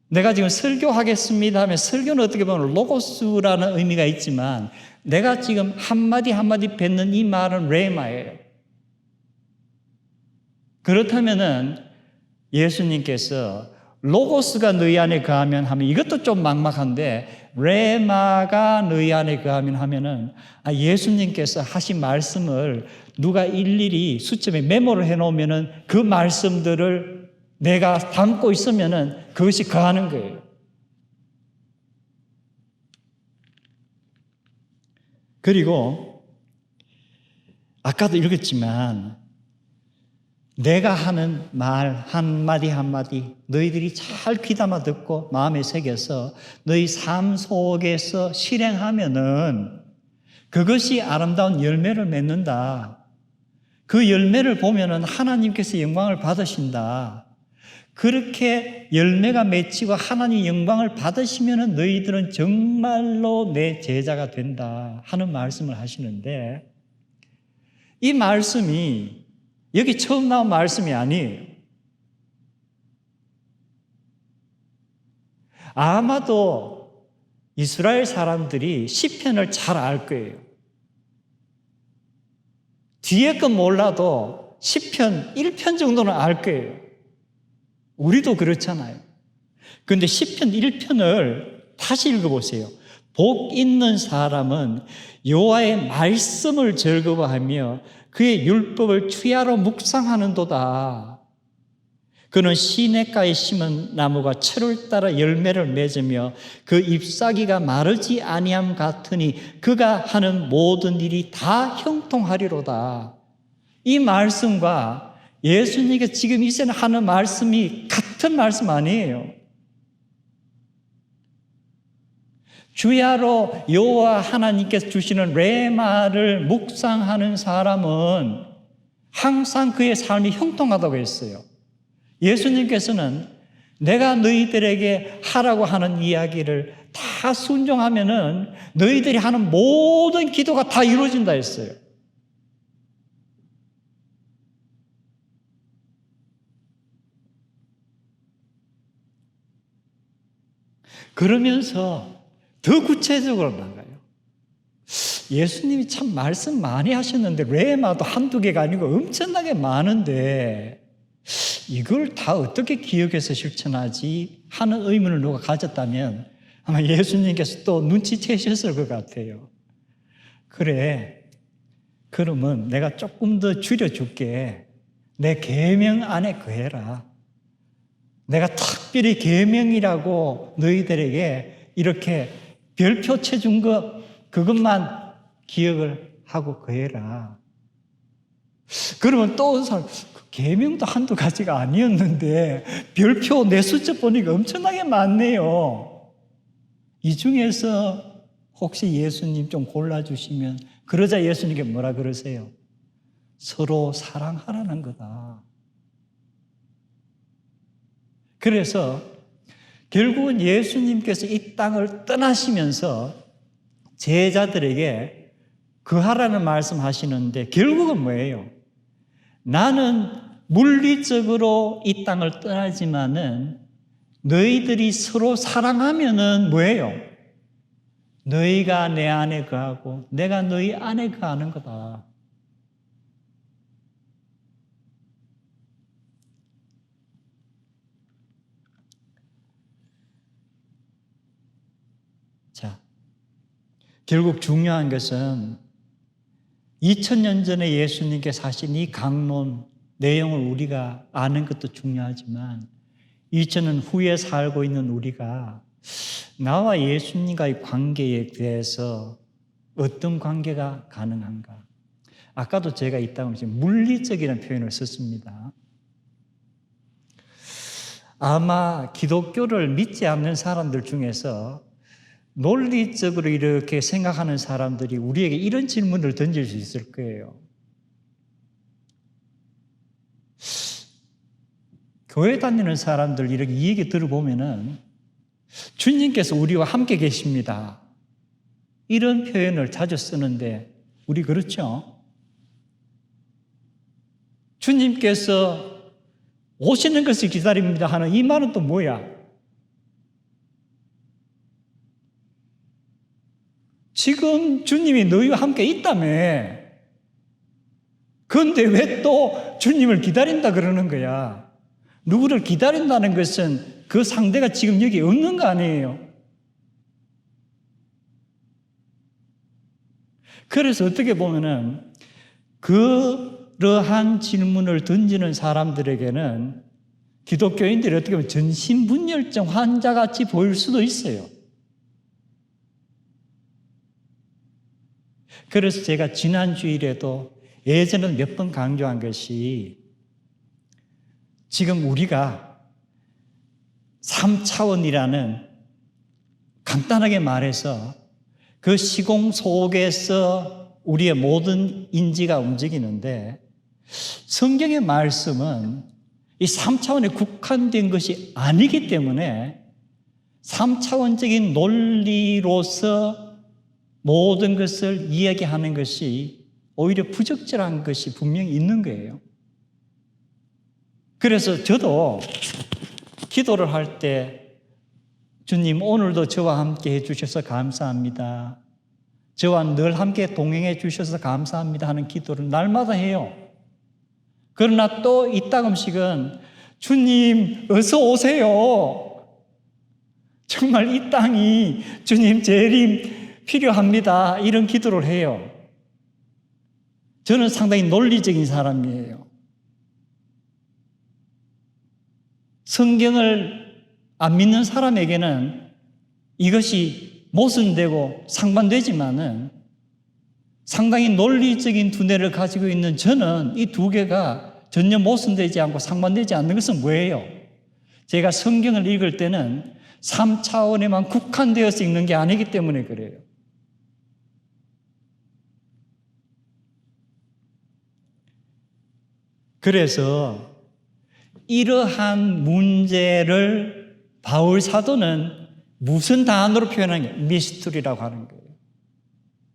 내가 지금 설교하겠습니다 하면 설교는 어떻게 보면 로고스라는 의미가 있지만 내가 지금 한마디 한마디 뱉는 이 말은 레마예요. 그렇다면은 예수님께서 로고스가 너희 안에 거하면 하면 이것도 좀 막막한데 레마가 너희 안에 거하면 하면은 예수님께서 하신 말씀을 누가 일일이 수첩에 메모를 해놓으면은 그 말씀들을 내가 담고 있으면은 그것이 거하는 거예요. 그리고 아까도 읽었지만 내가 하는 말 한마디 한마디 너희들이 잘 귀담아 듣고 마음에 새겨서 너희 삶 속에서 실행하면은 그것이 아름다운 열매를 맺는다. 그 열매를 보면은 하나님께서 영광을 받으신다. 그렇게 열매가 맺히고 하나님 영광을 받으시면은 너희들은 정말로 내 제자가 된다 하는 말씀을 하시는데 이 말씀이 여기 처음 나온 말씀이 아니에요. 아마도 이스라엘 사람들이 시편을 잘 알 거예요. 뒤에 건 몰라도 시편 1편 정도는 알 거예요. 우리도 그렇잖아요. 그런데 시편 1편을 다시 읽어보세요. 복 있는 사람은 여호와의 말씀을 즐거워하며 그의 율법을 주야로 묵상하는도다. 그는 시냇가에 심은 나무가 철을 따라 열매를 맺으며 그 잎사귀가 마르지 아니함 같으니 그가 하는 모든 일이 다 형통하리로다. 이 말씀과 예수님께서 지금 이 시간에 하는 말씀이 같은 말씀 아니에요. 주야로 여호와 하나님께서 주시는 레마를 묵상하는 사람은 항상 그의 삶이 형통하다고 했어요. 예수님께서는 내가 너희들에게 하라고 하는 이야기를 다 순종하면은 너희들이 하는 모든 기도가 다 이루어진다 했어요. 그러면서 더 구체적으로 나가요. 예수님이 참 말씀 많이 하셨는데 레마도 한두 개가 아니고 엄청나게 많은데 이걸 다 어떻게 기억해서 실천하지 하는 의문을 누가 가졌다면 아마 예수님께서 또 눈치채셨을 것 같아요. 그래, 그러면 내가 조금 더 줄여줄게. 내 계명 안에 거해라. 내가 특별히 계명이라고 너희들에게 이렇게 별표 쳐준 거 그것만 기억을 하고 거해라. 그러면 또 사람 계명도 한두 가지가 아니었는데 별표 내 숫자 보니까 엄청나게 많네요. 이 중에서 혹시 예수님 좀 골라주시면 그러자 예수님께 뭐라 그러세요? 서로 사랑하라는 거다. 그래서 결국은 예수님께서 이 땅을 떠나시면서 제자들에게 거하라는 말씀하시는데 결국은 뭐예요? 나는 물리적으로 이 땅을 떠나지만은 너희들이 서로 사랑하면은 뭐예요? 너희가 내 안에 거하고 내가 너희 안에 거하는 거다. 자, 결국 중요한 것은 2000년 전에 예수님께서 하신 이 강론 내용을 우리가 아는 것도 중요하지만 2000년 후에 살고 있는 우리가 나와 예수님과의 관계에 대해서 어떤 관계가 가능한가? 아까도 제가 이 땅을 물리적이라는 표현을 썼습니다. 아마 기독교를 믿지 않는 사람들 중에서 논리적으로 이렇게 생각하는 사람들이 우리에게 이런 질문을 던질 수 있을 거예요. 교회 다니는 사람들 이렇게 이 얘기 들어보면은 주님께서 우리와 함께 계십니다. 이런 표현을 자주 쓰는데 우리 그렇죠? 주님께서 오시는 것을 기다립니다 하는 이 말은 또 뭐야? 지금 주님이 너희와 함께 있다며. 그런데 왜 또 주님을 기다린다 그러는 거야? 누구를 기다린다는 것은 그 상대가 지금 여기 없는 거 아니에요? 그래서 어떻게 보면은 그러한 질문을 던지는 사람들에게는 기독교인들이 어떻게 보면 전신분열증 환자같이 보일 수도 있어요. 그래서 제가 지난 주일에도 예전에 몇 번 강조한 것이 지금 우리가 3차원이라는 간단하게 말해서 그 시공 속에서 우리의 모든 인지가 움직이는데 성경의 말씀은 이 3차원에 국한된 것이 아니기 때문에 3차원적인 논리로서 모든 것을 이야기하는 것이 오히려 부적절한 것이 분명히 있는 거예요. 그래서 저도 기도를 할 때 주님 오늘도 저와 함께 해주셔서 감사합니다. 저와 늘 함께 동행해 주셔서 감사합니다 하는 기도를 날마다 해요. 그러나 또 이따금씩은 주님 어서 오세요. 정말 이 땅이 주님 재림 필요합니다. 이런 기도를 해요. 저는 상당히 논리적인 사람이에요. 성경을 안 믿는 사람에게는 이것이 모순되고 상반되지만은 상당히 논리적인 두뇌를 가지고 있는 저는 이 두 개가 전혀 모순되지 않고 상반되지 않는 것은 뭐예요? 제가 성경을 읽을 때는 3차원에만 국한되어서 읽는 게 아니기 때문에 그래요. 그래서 이러한 문제를 바울 사도는 무슨 단어로 표현하냐? 미스터리라고 하는 거예요.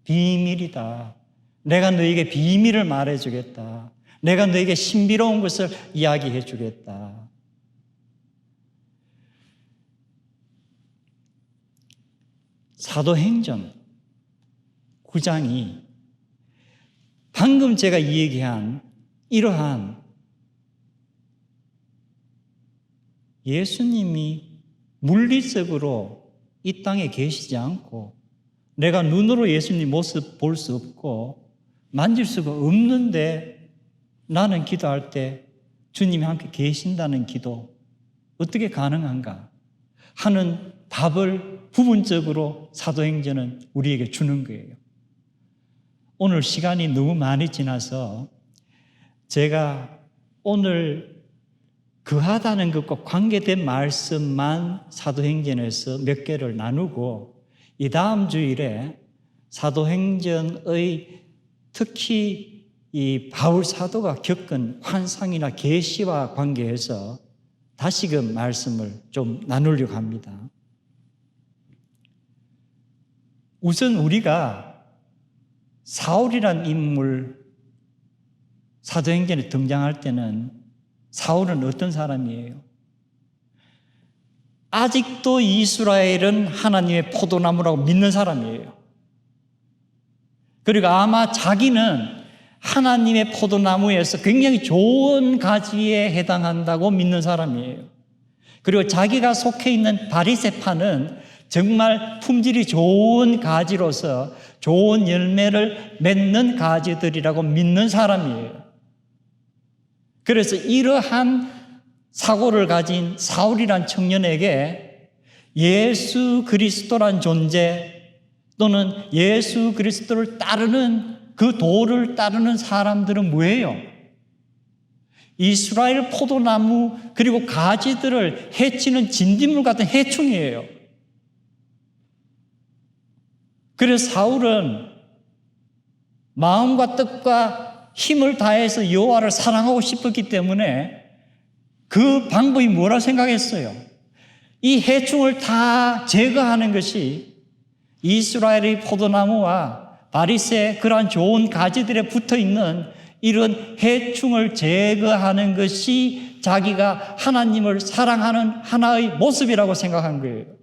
비밀이다. 내가 너에게 비밀을 말해주겠다. 내가 너에게 신비로운 것을 이야기해 주겠다. 사도행전 9장이 방금 제가 얘기한 이러한 예수님이 물리적으로 이 땅에 계시지 않고 내가 눈으로 예수님 모습 볼 수 없고 만질 수가 없는데 나는 기도할 때 주님이 함께 계신다는 기도 어떻게 가능한가 하는 답을 부분적으로 사도행전은 우리에게 주는 거예요. 오늘 시간이 너무 많이 지나서 제가 오늘 거하다는 것과 관계된 말씀만 사도행전에서 몇 개를 나누고 이 다음 주일에 사도행전의 특히 이 바울 사도가 겪은 환상이나 계시와 관계해서 다시금 말씀을 좀 나누려고 합니다. 우선 우리가 사울이란 인물 사도행전에 등장할 때는 사울은 어떤 사람이에요? 아직도 이스라엘은 하나님의 포도나무라고 믿는 사람이에요. 그리고 아마 자기는 하나님의 포도나무에서 굉장히 좋은 가지에 해당한다고 믿는 사람이에요. 그리고 자기가 속해 있는 바리새파는 정말 품질이 좋은 가지로서 좋은 열매를 맺는 가지들이라고 믿는 사람이에요. 그래서 이러한 사고를 가진 사울이란 청년에게 예수 그리스도란 존재 또는 예수 그리스도를 따르는 그 도를 따르는 사람들은 뭐예요? 이스라엘 포도나무 그리고 가지들을 해치는 진딧물 같은 해충이에요. 그래서 사울은 마음과 뜻과 힘을 다해서 여호와를 사랑하고 싶었기 때문에 그 방법이 뭐라 생각했어요? 이 해충을 다 제거하는 것이 이스라엘의 포도나무와 바리새 그러한 좋은 가지들에 붙어있는 이런 해충을 제거하는 것이 자기가 하나님을 사랑하는 하나의 모습이라고 생각한 거예요.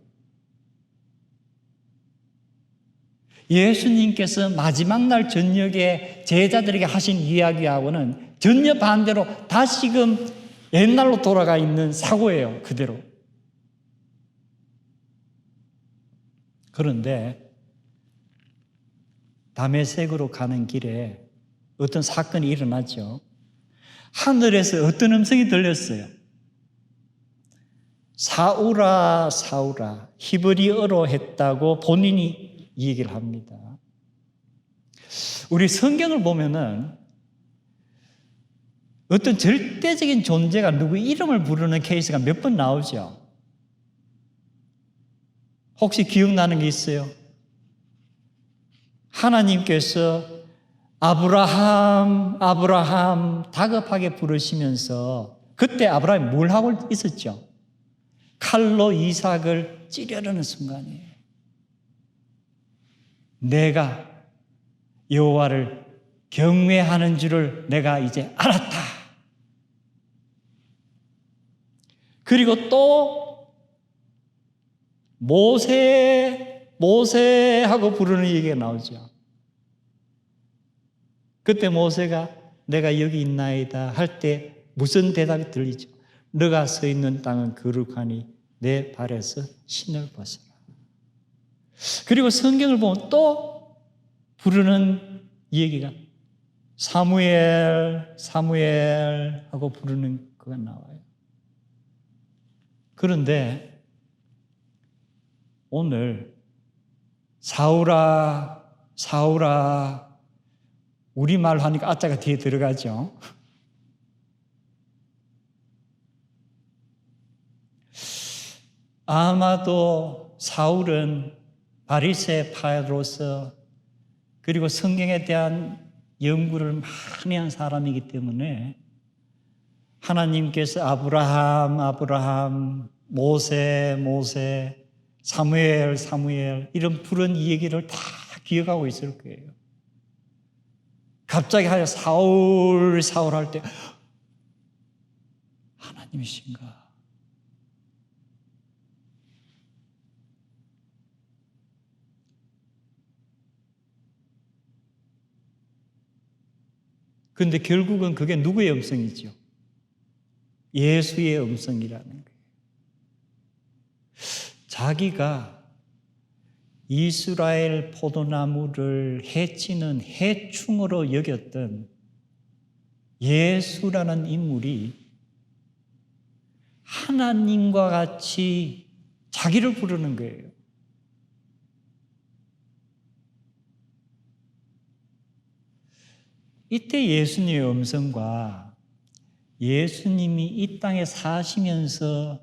예수님께서 마지막 날 저녁에 제자들에게 하신 이야기하고는 전혀 반대로 다시금 옛날로 돌아가 있는 사고예요. 그대로. 그런데 다메섹으로 가는 길에 어떤 사건이 일어났죠. 하늘에서 어떤 음성이 들렸어요. 사울아 사울아 히브리어로 했다고 본인이 이 얘기를 합니다. 우리 성경을 보면은 어떤 절대적인 존재가 누구 이름을 부르는 케이스가 몇 번 나오죠. 혹시 기억나는 게 있어요? 하나님께서 아브라함, 아브라함 다급하게 부르시면서 그때 아브라함이 뭘 하고 있었죠? 칼로 이삭을 찌르려는 순간이에요. 내가 여호와를 경외하는 줄을 내가 이제 알았다. 그리고 또 모세 하고 부르는 얘기가 나오죠. 그때 모세가 내가 여기 있나이다 할 때 무슨 대답이 들리죠? 너가 서 있는 땅은 거룩하니 내 발에서 신을 벗어라. 그리고 성경을 보면 또 부르는 얘기가 사무엘, 사무엘 하고 부르는 거가 나와요. 그런데 오늘 사울아, 사울아, 우리말로 하니까 아자가 뒤에 들어가죠. 아마도 사울은 바리새파로서 그리고 성경에 대한 연구를 많이 한 사람이기 때문에 하나님께서 아브라함, 아브라함, 모세, 모세, 사무엘, 사무엘 이런 부른 이 얘기를 다 기억하고 있을 거예요. 갑자기 하여 사울, 사울 할 때 하나님이신가? 그런데 결국은 그게 누구의 음성이죠? 예수의 음성이라는 거예요. 자기가 이스라엘 포도나무를 해치는 해충으로 여겼던 예수라는 인물이 하나님과 같이 자기를 부르는 거예요. 이때 예수님의 음성과 예수님이 이 땅에 사시면서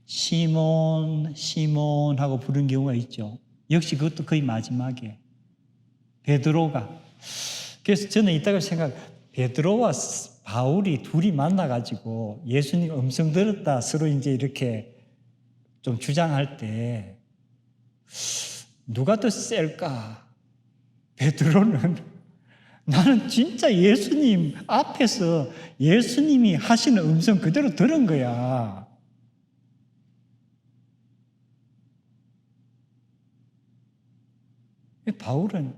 시몬, 시몬 하고 부른 경우가 있죠. 역시 그것도 거의 마지막에 베드로가. 그래서 저는 이따가 베드로와 바울이 둘이 만나가지고 예수님 음성 들었다 서로 이제 이렇게 좀 주장할 때 누가 더 셀까? 베드로는 나는 진짜 예수님 앞에서 예수님이 하시는 음성 그대로 들은 거야. 바울은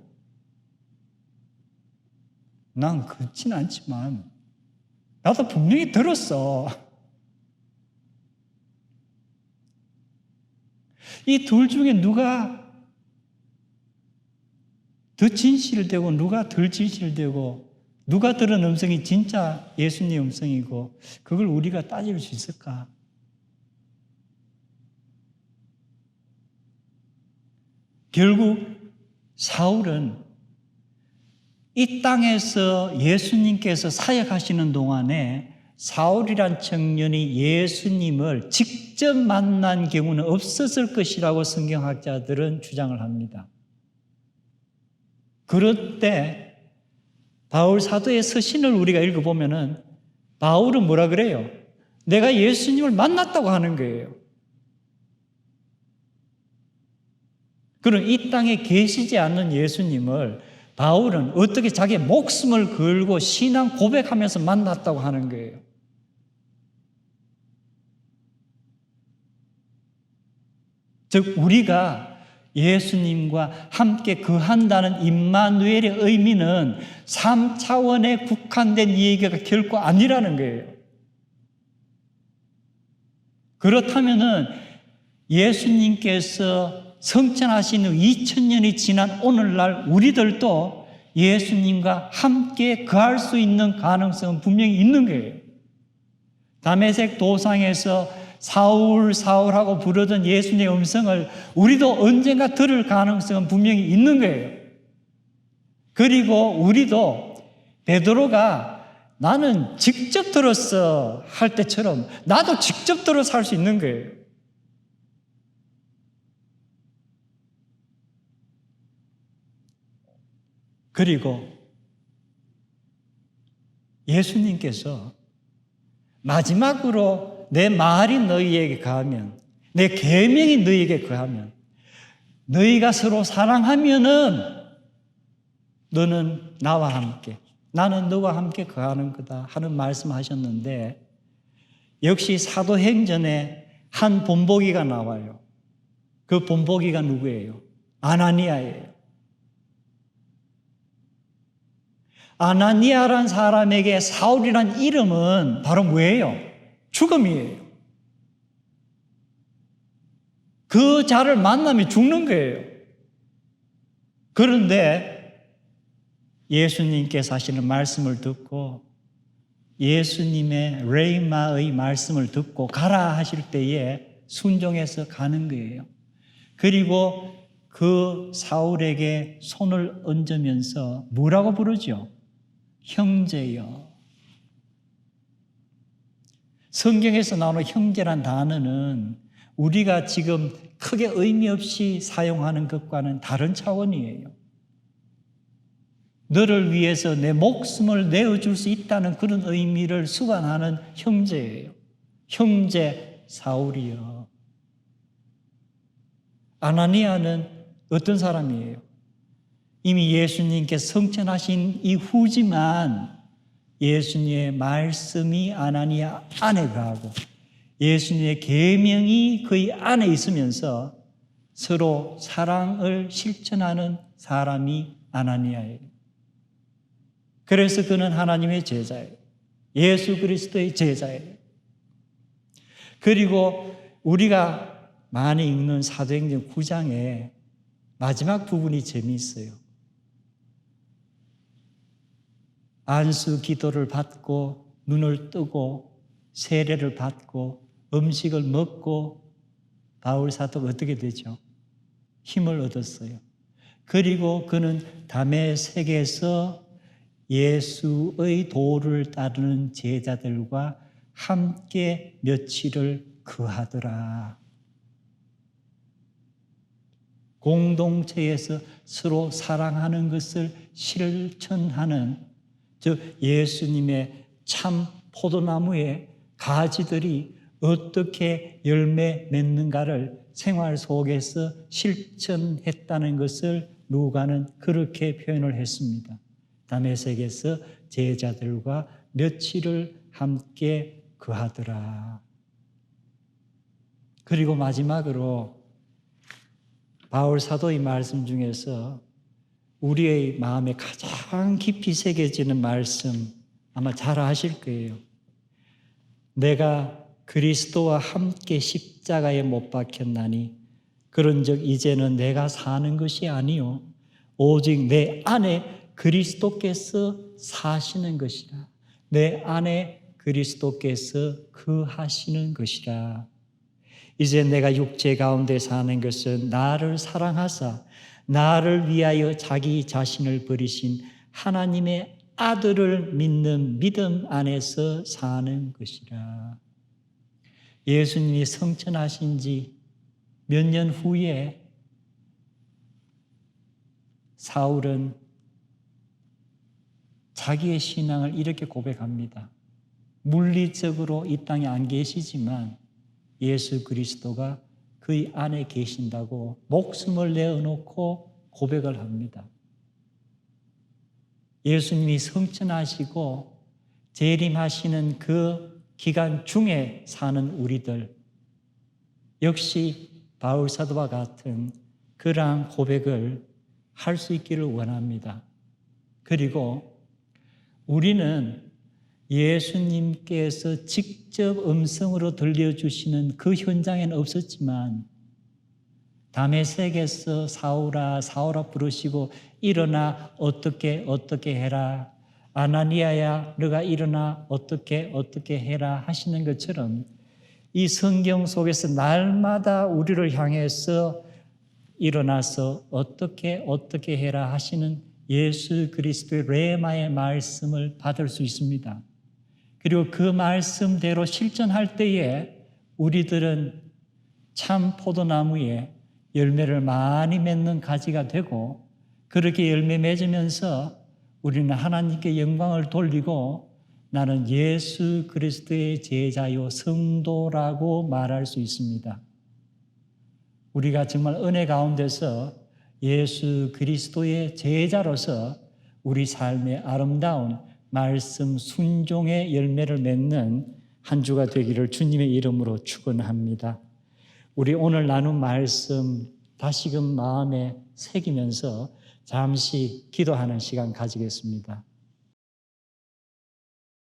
난 그렇진 않지만 나도 분명히 들었어. 이 둘 중에 누가 더 진실되고 누가 덜 진실되고 누가 들은 음성이 진짜 예수님 음성이고 그걸 우리가 따질 수 있을까? 결국 사울은 이 땅에서 예수님께서 사역하시는 동안에 사울이란 청년이 예수님을 직접 만난 경우는 없었을 것이라고 성경학자들은 주장을 합니다. 그럴 때 바울 사도의 서신을 우리가 읽어보면은 바울은 뭐라 그래요? 내가 예수님을 만났다고 하는 거예요. 그럼 이 땅에 계시지 않는 예수님을 바울은 어떻게 자기의 목숨을 걸고 신앙 고백하면서 만났다고 하는 거예요. 즉 우리가 예수님과 함께 거한다는 임마누엘의 의미는 3차원에 국한된 얘기가 결코 아니라는 거예요. 그렇다면은 예수님께서 성천하신 후 2000년이 지난 오늘날 우리들도 예수님과 함께 거할 수 있는 가능성은 분명히 있는 거예요. 다메섹 도상에서 사울 사울하고 부르던 예수님의 음성을 우리도 언젠가 들을 가능성은 분명히 있는 거예요. 그리고 우리도 베드로가 나는 직접 들었어 할 때처럼 나도 직접 들어서 할 수 있는 거예요. 그리고 예수님께서 마지막으로 내 말이 너희에게 거하면, 내 계명이 너희에게 거하면, 너희가 서로 사랑하면은 너는 나와 함께, 나는 너와 함께 거하는 거다 하는 말씀하셨는데 역시 사도행전에 한 본보기가 나와요. 그 본보기가 누구예요? 아나니아예요. 아나니아란 사람에게 사울이란 이름은 바로 뭐예요? 죽음이에요. 그 자를 만나면 죽는 거예요. 그런데 예수님께서 하시는 말씀을 듣고 예수님의 레이마의 말씀을 듣고 가라 하실 때에 순종해서 가는 거예요. 그리고 그 사울에게 손을 얹으면서 뭐라고 부르죠? 형제여. 성경에서 나오는 형제란 단어는 우리가 지금 크게 의미 없이 사용하는 것과는 다른 차원이에요. 너를 위해서 내 목숨을 내어줄 수 있다는 그런 의미를 수반하는 형제예요. 형제 사울이여. 아나니아는 어떤 사람이에요? 이미 예수님께서 성천하신 이후지만 예수님의 말씀이 아나니아 안에 가고 예수님의 계명이 그의 안에 있으면서 서로 사랑을 실천하는 사람이 아나니아예요. 그래서 그는 하나님의 제자예요. 예수 그리스도의 제자예요. 그리고 우리가 많이 읽는 사도행전 9장의 마지막 부분이 재미있어요. 안수 기도를 받고 눈을 뜨고 세례를 받고 음식을 먹고 바울 사도가 어떻게 되죠? 힘을 얻었어요. 그리고 그는 다메섹에서 예수의 도를 따르는 제자들과 함께 며칠을 거하더라. 공동체에서 서로 사랑하는 것을 실천하는 즉 예수님의 참 포도나무의 가지들이 어떻게 열매 맺는가를 생활 속에서 실천했다는 것을 누가는 그렇게 표현을 했습니다. 다메섹에서 제자들과 며칠을 함께 거하더라. 그리고 마지막으로 바울 사도의 말씀 중에서 우리의 마음에 가장 깊이 새겨지는 말씀 아마 잘 아실 거예요. 내가 그리스도와 함께 십자가에 못 박혔나니 그런즉 이제는 내가 사는 것이 아니요 오직 내 안에 그리스도께서 사시는 것이라. 내 안에 그리스도께서 거하시는 것이라. 이제 내가 육체 가운데 사는 것은 나를 사랑하사 나를 위하여 자기 자신을 버리신 하나님의 아들을 믿는 믿음 안에서 사는 것이라. 예수님이 성천하신 지 몇 년 후에 사울은 자기의 신앙을 이렇게 고백합니다. 물리적으로 이 땅에 안 계시지만 예수 그리스도가 그의 안에 계신다고 목숨을 내어놓고 고백을 합니다. 예수님이 성천하시고 재림하시는 그 기간 중에 사는 우리들 역시 바울 사도와 같은 그러한 고백을 할 수 있기를 원합니다. 그리고 우리는 예수님께서 직접 음성으로 들려주시는 그 현장에는 없었지만 다메섹에서 사울아 사울아 부르시고 일어나 어떻게 해라 아나니아야 너가 일어나 어떻게 해라 하시는 것처럼 이 성경 속에서 날마다 우리를 향해서 일어나서 어떻게 해라 하시는 예수 그리스도의 레마의 말씀을 받을 수 있습니다. 그리고 그 말씀대로 실천할 때에 우리들은 참 포도나무에 열매를 많이 맺는 가지가 되고 그렇게 열매 맺으면서 우리는 하나님께 영광을 돌리고 나는 예수 그리스도의 제자요 성도라고 말할 수 있습니다. 우리가 정말 은혜 가운데서 예수 그리스도의 제자로서 우리 삶의 아름다운 말씀 순종의 열매를 맺는 한 주가 되기를 주님의 이름으로 축원합니다. 우리 오늘 나눈 말씀 다시금 마음에 새기면서 잠시 기도하는 시간 가지겠습니다.